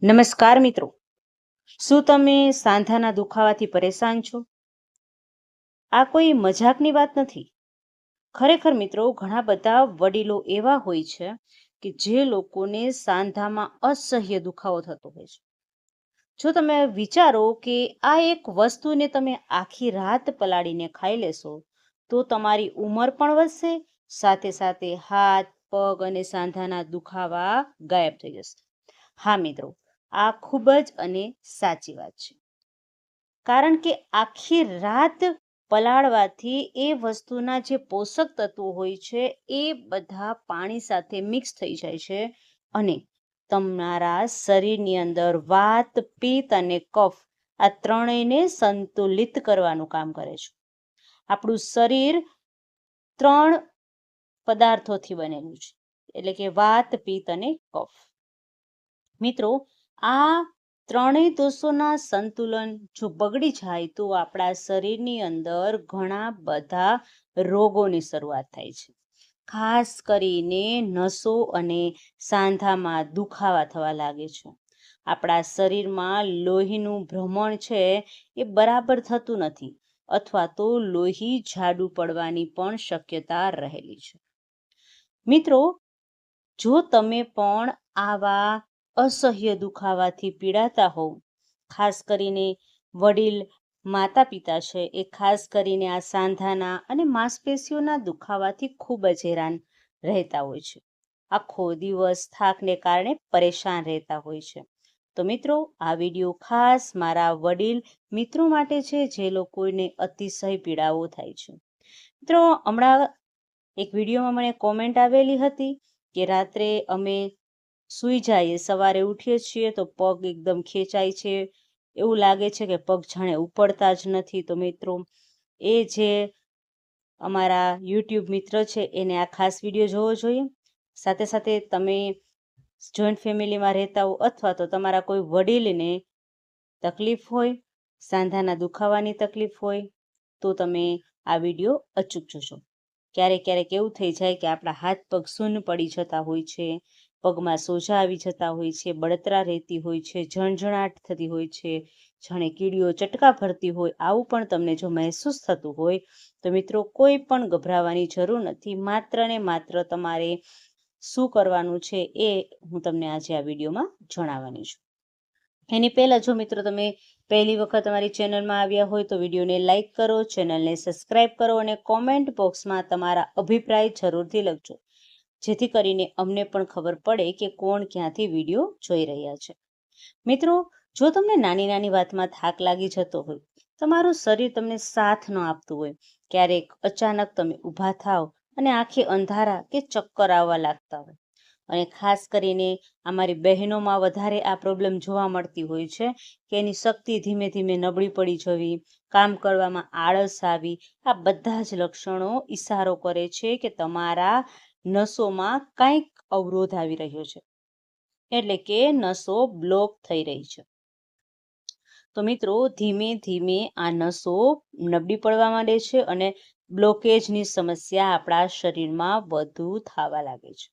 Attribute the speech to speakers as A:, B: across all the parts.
A: નમસ્કાર મિત્રો, શું તમે સાંધાના દુખાવાથી પરેશાન છો? આ કોઈ મજાકની વાત નથી. ખરેખર મિત્રો, ઘણા બધા વડીલો એવા હોય છે કે જે લોકોને સાંધામાં અસહ્ય દુખાવો થતો હોય છે. જો તમે વિચારો કે આ એક વસ્તુને તમે આખી રાત પલાળીને ખાઈ લેશો તો તમારી ઉંમર પણ વધશે, સાથે સાથે હાથ, પગ અને સાંધાના દુખાવા ગાયબ થઈ જશે. હા મિત્રો, આ ખૂબ જ અને સાચી વાત છે. કારણ કે આખી રાત પલાળવાથી એ વસ્તુના જે પોષક તત્વો હોય છે એ બધા પાણી સાથે મિક્સ થઈ જાય છે અને તમારા શરીરની અંદર વાત, પિત્ત અને કફ આ ત્રણેયને સંતુલિત કરવાનું કામ કરે છે. આપણું શરીર 3 પદાર્થોથી બનેલું છે, એટલે કે વાત, પિત્ત અને કફ. મિત્રો, આ ત્રણેય દોષોના સંતુલન જો બગડી જાય તો આપણા શરીરની અંદર ઘણા બધા રોગોની શરૂઆત થાય છે. ખાસ કરીને નસો અને સાંધામાં દુખાવા થવા લાગે છે. આપણા શરીરમાં લોહીનું ભ્રમણ છે એ બરાબર થતું નથી, અથવા તો લોહી જાડું પડવાની પણ શક્યતા રહેલી છે. મિત્રો, જો તમે પણ આવા અસહ્ય દુખાવાથી પીડાતા હોવ, ખાસ કરીને વડીલ માતા પિતા છે એ ખાસ કરીને આ સાંધાના અને માંસપેશીઓના દુખાવાથી ખૂબ જ હેરાન રહેતા હોય છે. આખો દિવસ થાકને કારણે પરેશાન રહેતા હોય છે. તો મિત્રો, આ વિડીયો ખાસ મારા વડીલ મિત્રો માટે છે જે લોકોને અતિશય પીડાઓ થાય છે. મિત્રો, હમણાં એક વિડીયોમાં મને કોમેન્ટ આવેલી હતી કે રાત્રે અમે સૂઈ જઈએ, સવારે ઉઠીએ છીએ તો પગ એકદમ ખેંચાય છે, એવું લાગે છે કે પગ જાણે ઉપડતા જ નથી. તો મિત્રો, એ જે અમારા યુટ્યુબ મિત્ર છે એને આ ખાસ વિડીયો જોવો જોઈએ. સાથે સાથે તમે જોઈન્ટ ફેમિલીમાં રહેતા હો અથવા તો તમારા કોઈ વડીલને તકલીફ હોય, સાંધાના દુખાવાની તકલીફ હોય તો તમે આ વિડીયો અચૂક જોશો. ક્યારેક ક્યારેક એવું થઈ જાય કે આપણા હાથ પગ સૂન પડી જતા હોય છે, પગમાં સોજા આવી જતા હોય છે, બળતરા રહેતી હોય છે, ઝણઝણાટ થતી હોય છે, જાણે કીડીઓ ચટકા ભરતી હોય, આવું પણ તમને જો મહેસૂસ થતું હોય તો મિત્રો, કોઈ પણ ગભરાવાની જરૂર નથી. માત્ર ને માત્ર તમારે શું કરવાનું છે એ હું તમને આજે આ વિડીયોમાં જણાવવાની છું. એની પહેલાં જો મિત્રો તમે પહેલી વખત અમારી ચેનલમાં આવ્યા હોય તો વિડીયોને લાઇક કરો, ચેનલને સબસ્ક્રાઇબ કરો અને કોમેન્ટ બોક્સમાં તમારા અભિપ્રાય જરૂરથી લખજો, જેથી કરીને અમને પણ ખબર પડે કે કોણ ક્યાંથી વિડીયો જોઈ રહ્યા છે. મિત્રો, જો તમને નાની નાની વાતમાં થાક લાગી જતો હોય, તમારું શરીર તમને સાથ ન આપતું હોય, ક્યારેક અચાનક તમે ઊભા થાવ અને આંખે અંધારા કે ચક્કર આવવા લાગતા હોય, અને ખાસ કરીને અમારી બહેનોમાં વધારે આ પ્રોબ્લેમ જોવા મળતી હોય છે કે એની શક્તિ ધીમે ધીમે નબળી પડી જવી, કામ કરવામાં આળસ આવી, આ બધા જ લક્ષણો ઈશારો કરે છે કે તમારા નસોમાં કંઈક અવરોધ આવી રહ્યો છે, એટલે કે નસો બ્લોક થઈ રહી છે. તો મિત્રો, ધીમે ધીમે આ નસો નબળી પડવા માંડે છે અને બ્લોકેજની સમસ્યા આપણા શરીરમાં વધુ થવા લાગે છે.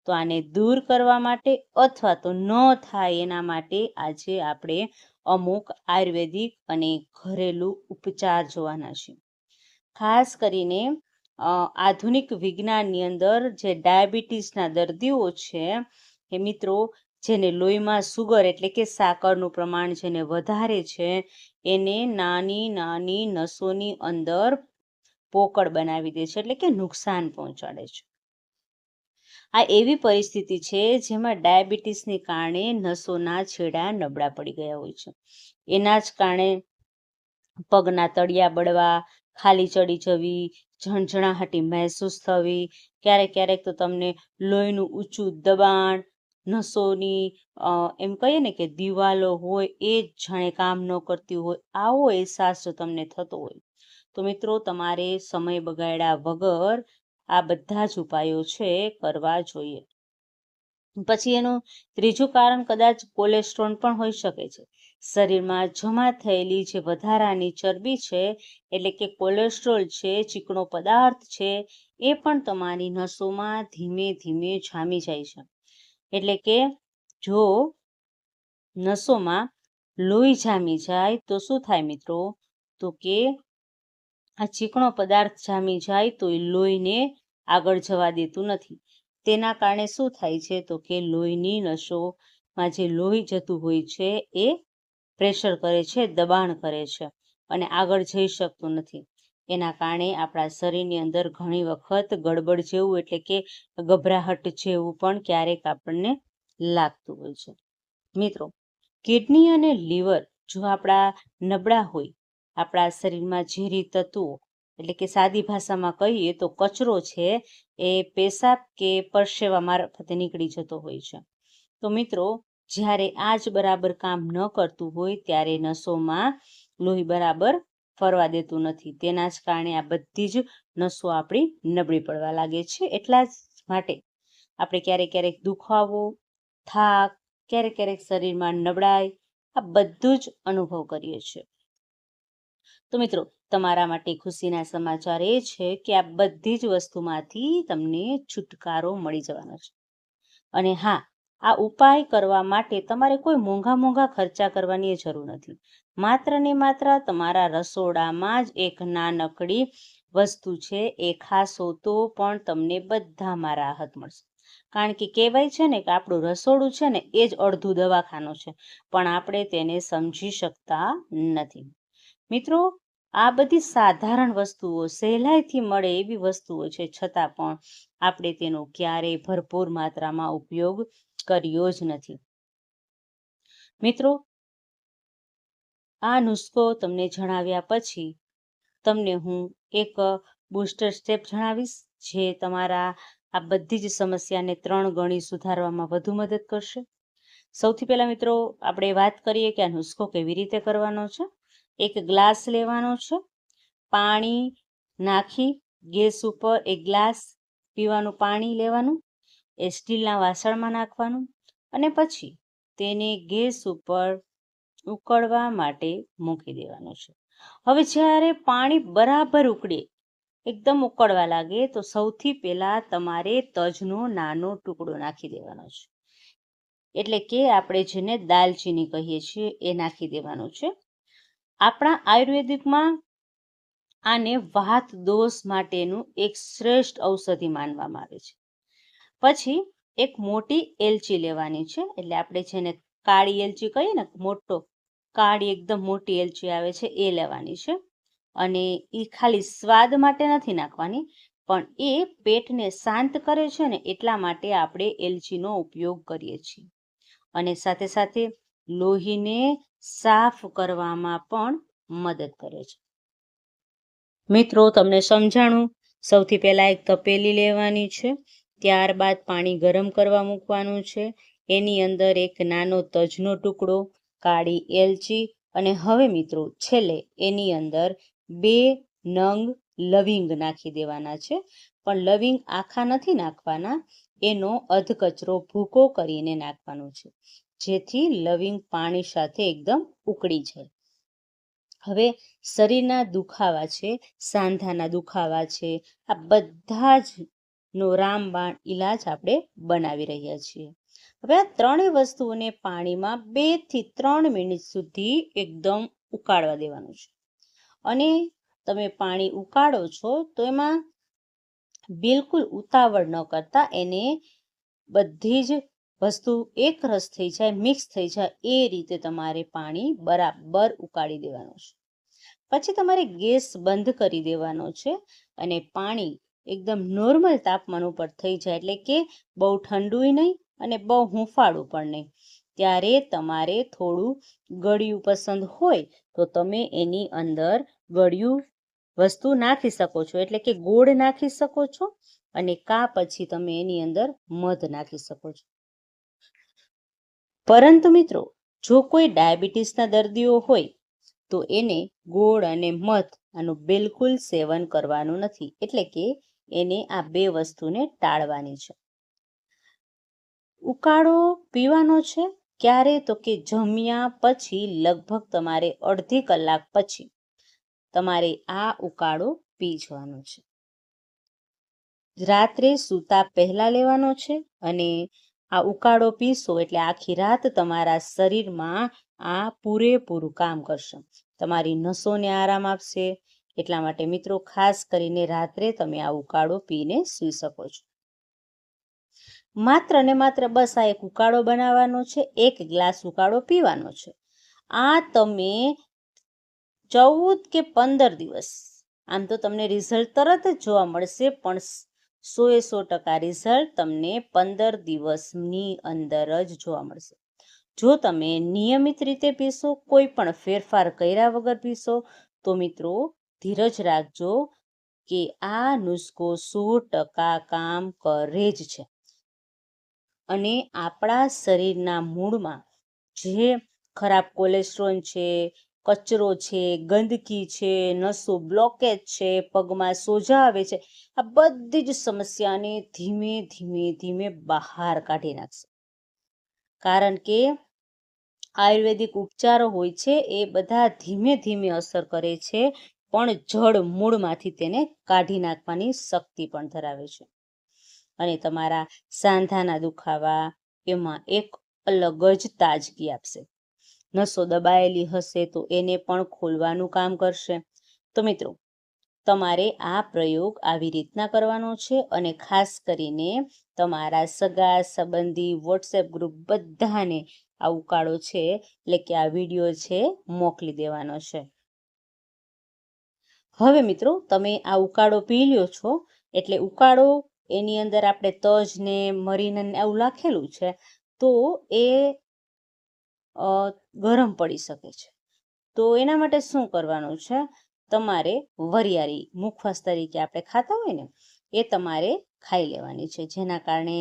A: તો આને દૂર કરવા માટે અથવા તો ન થાય એના માટે આજે આપણે અમુક આયુર્વેદિક અને ઘરેલું ઉપચાર જોવાના છે. ખાસ કરીને આધુનિક વિજ્ઞાનની અંદર જે ડાયાબિટીસના દર્દીઓ છે એ મિત્રો, જેને લોહીમાં સુગર એટલે કે સાકરનું પ્રમાણ જેને વધારે છે, એને નાની નાની નસોની અંદર પોકળ બનાવી દે છે, એટલે કે નુકસાન પહોંચાડે છે. આ એવી પરિસ્થિતિ છે જેમાં ડાયાબિટીસને કારણે નસોના છેડા નબળા પડી ગયા હોય છે. એના જ કારણે પગના તળિયા બળવા, ખાલી ચડી જવી, ઝણઝણાહટી મહેસૂસ થવી, ક્યારેક ક્યારેક તો તમને લોહીનું ઊંચું દબાણ, નસોની એમ કહીએ ને કે દિવાલો હોય એ જ જાણે કામ ન કરતી હોય, આવો અહેસાસ જો તમને થતો હોય તો મિત્રો, તમારે સમય બગાડ્યા વગર આ બધા જ ઉપાયો છે કરવા જોઈએ. પછી એનું ત્રીજું કારણ કદાચ કોલેસ્ટ્રોલ પણ હોઈ શકે છે. શરીરમાં જમા થયેલી જે વધારાની ચરબી છે, એટલે કે કોલેસ્ટ્રોલ છે, ચીકણો પદાર્થ છે, એ પણ તમારી નસોમાં ધીમે ધીમે જામી જાય છે. એટલે કે જો નસોમાં લોહી જામી જાય તો શું થાય મિત્રો? તો કે આ ચીકણો પદાર્થ જામી જાય તો એ લોહીને આગળ જવા દેતું નથી. તેના કારણે શું થાય છે? તો કે લોહીની નસોમાં જે લોહી જતું હોય છે એ પ્રેશર કરે છે, દબાણ કરે છે અને આગળ જઈ શકતું નથી. એના કારણે આપણા શરીરની અંદર ઘણી વખત ગડબડ જેવું એટલે કે ગભરાહટ જેવું પણ ક્યારેક આપણને લાગતું હોય છે. મિત્રો, કિડની અને લીવર જો આપણા નબળા હોય, આપણા શરીરમાં ઝેરી તત્વો એટલે કે સાદી ભાષામાં કહીએ તો કચરો છે એ પેશાબ કે પરસેવા મારફતે નીકળી જતો હોય છે. તો મિત્રો, જ્યારે આ જ બરાબર કામ ન કરતું હોય ત્યારે નસોમાં લોહી બરાબર ફરવા દેતું નથી. તેના જ કારણે આ બધી જ નસો આપણી નબળી પડવા લાગે છે. એટલા જ માટે આપણે ક્યારેક ક્યારેક દુખાવો, થાક, ક્યારેક ક્યારેક શરીરમાં નબળાઈ આ બધું જ અનુભવ કરીએ છીએ. તો મિત્રો, તમારા માટે ખુશીના સમાચાર એ છે કે આ બધી જ વસ્તુમાંથી તમને છુટકારો મળી જવાનો છે. અને હા, આ ઉપાય કરવા માટે તમારે કોઈ મોંઘા ખર્ચા કરવાની જરૂર નથી. માત્ર ને માત્ર તમારા રસોડામાં જ એક નાનકડી વસ્તુ છે એ ખાશો તો પણ તમને બધામાં રાહત મળશે. કારણ કે કહેવાય છે ને કે આપણું રસોડું છે ને એ જ અડધું દવાખાનું છે, પણ આપણે તેને સમજી શકતા નથી. મિત્રો, આ બધી સાધારણ વસ્તુઓ સહેલાઈથી મળે એવી વસ્તુઓ છે, છતાં પણ આપણે તેનો ક્યારેય ભરપૂર માત્રામાં ઉપયોગ કર્યો જ નથી. મિત્રો, આ નુસ્ખો તમને જણાવ્યા પછી તમને હું એક બૂસ્ટર સ્ટેપ જણાવીશ જે તમારા આ બધી જ સમસ્યાને 3 ગણી સુધારવામાં વધુ મદદ કરશે. સૌથી પહેલા મિત્રો, આપણે વાત કરીએ કે આ નુસ્ખો કેવી રીતે કરવાનો છે. એક ગ્લાસ લેવાનો છે, પાણી નાખી ગેસ ઉપર એક ગ્લાસ પીવાનું પાણી લેવાનું, એ સ્ટીલના વાસણમાં નાખવાનું અને પછી તેને ગેસ ઉપર ઉકળવા માટે મૂકી દેવાનું છે. હવે જ્યારે પાણી બરાબર ઉકળે, એકદમ ઉકળવા લાગે તો સૌથી પહેલા તમારે તજનો નાનો ટુકડો નાખી દેવાનો છે. એટલે કે આપણે જેને દાલચીની કહીએ છીએ એ નાખી દેવાનું છે. આપણા આયુર્વેદિકમાં આને વાત દોષ માટેનું એક શ્રેષ્ઠ ઔષધિ માનવામાં આવે છે. પછી એક મોટી એલચી લેવાની છે, એટલે આપણે જેને કાળી એલચી કહીએ ને, મોટો કાળી એકદમ મોટી એલચી આવે છે એ લેવાની છે. અને એ ખાલી સ્વાદ માટે નથી નાખવાની, પણ એ પેટને શાંત કરે છે ને એટલા માટે આપણે એલચીનો ઉપયોગ કરીએ છીએ. અને સાથે સાથે લોહીને સાફ કરવામાં પણ મદદ કરે છે. મિત્રો, તમને સમજાણું. સૌથી પહેલા એક તપેલી લેવાની છે, ત્યારબાદ પાણી ગરમ કરવા મૂકવાનું છે, એની અંદર એક નાનો તજનો ટુકડો, કાળી એલચી અને હવે મિત્રો છેલ્લે એની અંદર 2 નંગ લવિંગ નાખી દેવાના છે. પણ લવિંગ આખા નથી નાખવાના, એનો અધકચરો ભૂકો કરીને નાખવાનો છે, જેથી લવિંગ પાણી સાથે એકદમ ઉકળી જાય. હવે શરીરના દુખાવા છે, સાંધાના દુખાવા છે, આ બધા જ નો રામબાણ ઈલાજ આપણે બનાવી રહ્યા છીએ. હવે આ 3 વસ્તુઓને પાણીમાં 2 થી 3 મિનિટ સુધી એકદમ ઉકાળવા દેવાનું છે. અને તમે પાણી ઉકાળો છો તો એમાં બિલકુલ ઉતાવળ ન કરતા એને બધી જ વસ્તુ એક રસ થઈ જાય, મિક્સ થઈ જાય એ રીતે તમારે પાણી બરાબર ઉકાળી દેવાનું છે. પછી તમારે ગેસ બંધ કરી દેવાનો છે અને પાણી એકદમ નોર્મલ તાપમાન ઉપર થઈ જાય, એટલે કે બહુ ઠંડુય નહીં અને બહુ હુંફાળું પણ નહીં. ત્યારે તમારે થોડું ગળ્યું પસંદ હોય તો તમે એની અંદર ગળ્યું વસ્તુ નાખી શકો છો, એટલે કે ગોળ નાખી શકો છો અને પછી તમે એની અંદર મધ નાખી શકો છો. પરંતુ મિત્રો, જો કોઈ ડાયાબિટીસના દર્દીઓ હોય તો એને ગોળ અને મધ આનું બિલકુલ સેવન કરવાનું નથી, એટલે કે એને આ 2 વસ્તુને ટાળવાની છે. ઉકાળો પીવાનો છે ક્યારે? તો કે જમ્યા પછી લગભગ તમારે અડધી કલાક પછી તમારે આ ઉકાળો પી જવાનો છે. રાત્રે સૂતા પહેલા લેવાનો છે અને આ ઉકાળો પીશો એટલે આખી રાત તમારા શરીરમાં આ પૂરેપૂરું કામ કરશે, તમારી નસોને આરામ આપશે. એટલા માટે મિત્રો ખાસ કરીને રાત્રે તમે આ ઉકાળો પીને સૂઈ શકો છો. માત્ર ને માત્ર બસ આ એક ઉકાળો બનાવવાનો છે, 1 ગ્લાસ ઉકાળો પીવાનો છે. આ તમે 14 કે 15 દિવસ, આમ તો તમને રિઝલ્ટ તરત જ જોવા મળશે, પણ 100% રિઝલ્ટ તમને 15 દિવસની અંદર જ જોવા મળશે. જો તમે નિયમિત રીતે પીશો, કોઈ પણ ફેરફાર કર્યા વગર પીશો, તો મિત્રો ધીરજ રાખજો કે આ નુસ્ખો 100% કામ કરે જ છે. અને આપણા શરીરના મૂળમાં જે ખરાબ કોલેસ્ટ્રોલ છે, કચરો છે, ગંદકી છે, નસો બ્લોકેજ છે, પગમાં સોજા આવે છે, આ બધી જ સમસ્યાને ધીમે ધીમે ધીમે બહાર કાઢી નાખશે. કારણ કે આયુર્વેદિક ઉપચારો હોય છે એ બધા ધીમે ધીમે અસર કરે છે, પણ જડ મૂળમાંથી તેને કાઢી નાખવાની શક્તિ પણ ધરાવે છે. અને તમારા સાંધાના દુખાવા એમાં એક અલગ જ તાજગી આપશે. નસો દબાયેલી હશે તો એને પણ ખોલવાનું કામ કરશે. તો મિત્રો તમારે આ પ્રયોગ આવી રીતના કરવાનો છે, અને ખાસ કરીને તમારા સગા સંબંધી વોટ્સએપ ગ્રુપ બધાને આ ઉકાળો છે એટલે કે આ વિડીયો છે મોકલી દેવાનો છે. હવે મિત્રો તમે આ ઉકાળો પી લ્યો છો, એટલે ઉકાળો એની અંદર આપણે તજ ને મરીને એવું લખેલું છે, તો એ ગરમ પડી શકે છે. તો એના માટે શું કરવાનું છે, તમારે વરિયાળી મુખવાસ તરીકે આપણે ખાતા હોય ને, એ તમારે ખાઈ લેવાની છે, જેના કારણે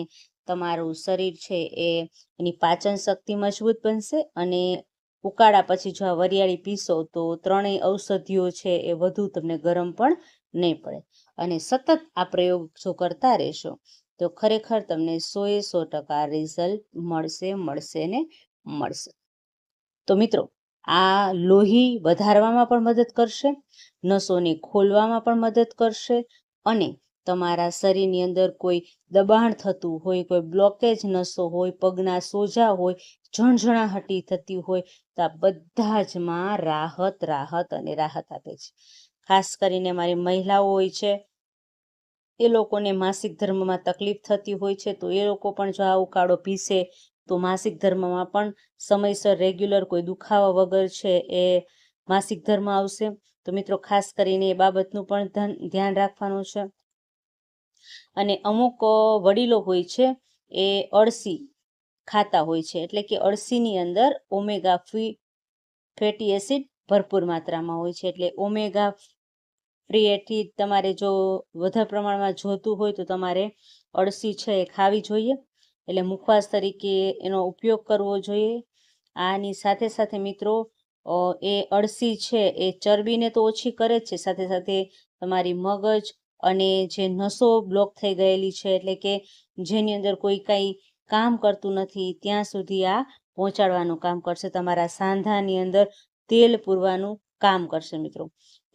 A: તમારું શરીર છે એની પાચન શક્તિ મજબૂત બનશે. અને ઉકાળા પછી જો આ વરિયાળી પીશો તો 3 ઔષધિઓ છે એ વધુ તમને ગરમ પણ નહીં પડે. અને સતત આ પ્રયોગ જો કરતા રહેશો તો ખરેખર તમને 100% રિઝલ્ટ મળશે ને મળશે. તો મિત્રો આ લોહી વધારવામાં પણ મદદ કરશે, નસોને ખોલવામાં પણ મદદ કરશે, અને તમારા શરીરની અંદર કોઈ દબાણ થતું હોય, કોઈ બ્લોકેજ નસો હોય, પગના સોજા હોય, ઝણઝણાહટી થતી હોય, તો આ બધા જમાં રાહત અને રાહત આપે છે. ખાસ કરીને મારી મહિલાઓ હોય છે, એ લોકોને માસિક ધર્મમાં તકલીફ થતી હોય છે, તો એ લોકો પણ જો આ ઉકાળો પીશે તો માસિક ધર્મમાં પણ સમયસર રેગ્યુલર કોઈ દુખાવા વગર છે એ માસિક ધર્મ આવશે. તો મિત્રો ખાસ કરીને એ બાબતનું પણ ધ્યાન રાખવાનું છે. અને અમુક વડીલો હોય છે એ અળસી ખાતા હોય છે, એટલે કે અળસીની અંદર ઓમેગા ફેટી એસિડ ભરપૂર માત્રામાં હોય છે, એટલે ઓમેગા ફ્રી એસિડ તમારે જો વધારે પ્રમાણમાં જોતું હોય તો તમારે અળસી છે એ ખાવી જોઈએ, એટલે મુખવાસ તરીકે એનો ઉપયોગ કરવો જોઈએ. આની સાથે સાથે મિત્રો એ અળસી છે એ ચરબીને તો ઓછી કરે જ છે, સાથે સાથે તમારી મગજ અને જે નસો બ્લોક થઈ ગયેલી છે, એટલે કે જેની અંદર કોઈ કાંઈ કામ કરતું નથી, ત્યાં સુધી આ પહોંચાડવાનું કામ કરશે. તમારા સાંધાની અંદર તેલ પૂરવાનું કામ કરશે મિત્રો.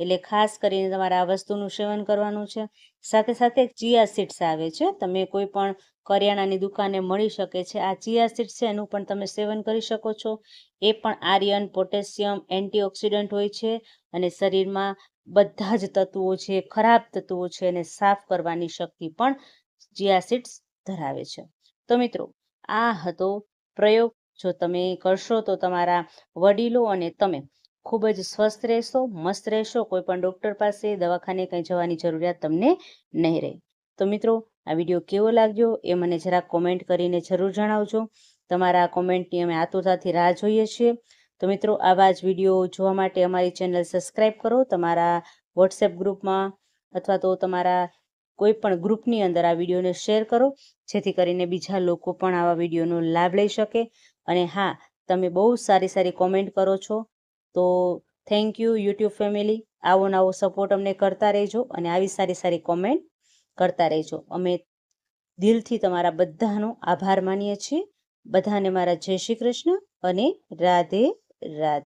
A: એટલે ખાસ કરીને તમારે આ વસ્તુનું સેવન કરવાનું છે. સાથે સાથે ચિયા સીડ્સ આવે છે, તમે કોઈ પણ કરિયાણાની દુકાને મળી શકે છે. આ ચિયા સીડ્સ છે એનું પણ તમે સેવન કરી શકો છો. એ પણ આયર્ન, પોટેશિયમ, એન્ટીઓક્સિડન્ટ હોય છે, અને શરીરમાં બધા જ તત્વો છે, ખરાબ તત્વો છે, એને સાફ કરવાની શક્તિ પણ ચિયા સીડ્સ ધરાવે છે. તો મિત્રો આ હતો પ્રયોગ. જો તમે કરશો તો તમારા વડીલો અને તમે ખૂબ જ સ્વસ્થ રહેશો, મસ્ત રહેશો. કોઈ પણ ડૉક્ટર પાસે, દવાખાને કંઈ જવાની જરૂરિયાત તમને નહીં રહે. તો મિત્રો આ વિડીયો કેવો લાગ્યો એ મને જરાક કોમેન્ટ કરીને જરૂર જણાવજો. તમારા કોમેન્ટની અમે આતુરતાથી રાહ જોઈએ છીએ. તો મિત્રો આવા જ વિડીયો જોવા માટે અમારી ચેનલ સબસ્ક્રાઈબ કરો, તમારા વોટ્સએપ ગ્રુપમાં અથવા તો તમારા કોઈ પણ ગ્રુપની અંદર આ વિડીયોને શેર કરો, જેથી કરીને બીજા લોકો પણ આવા વિડીયોનો લાભ લઈ શકે. અને હા, તમે બહુ સારી કોમેન્ટ કરો છો, તો થેન્ક યુ યુટ્યુબ ફેમિલી. આવો સપોર્ટ અમને કરતા રહેજો, અને આવી સારી કોમેન્ટ કરતા રહેજો. અમે દિલથી તમારા બધાનો આભાર માનીએ છીએ. બધાને મારા જય શ્રી કૃષ્ણ અને રાધે રાધે.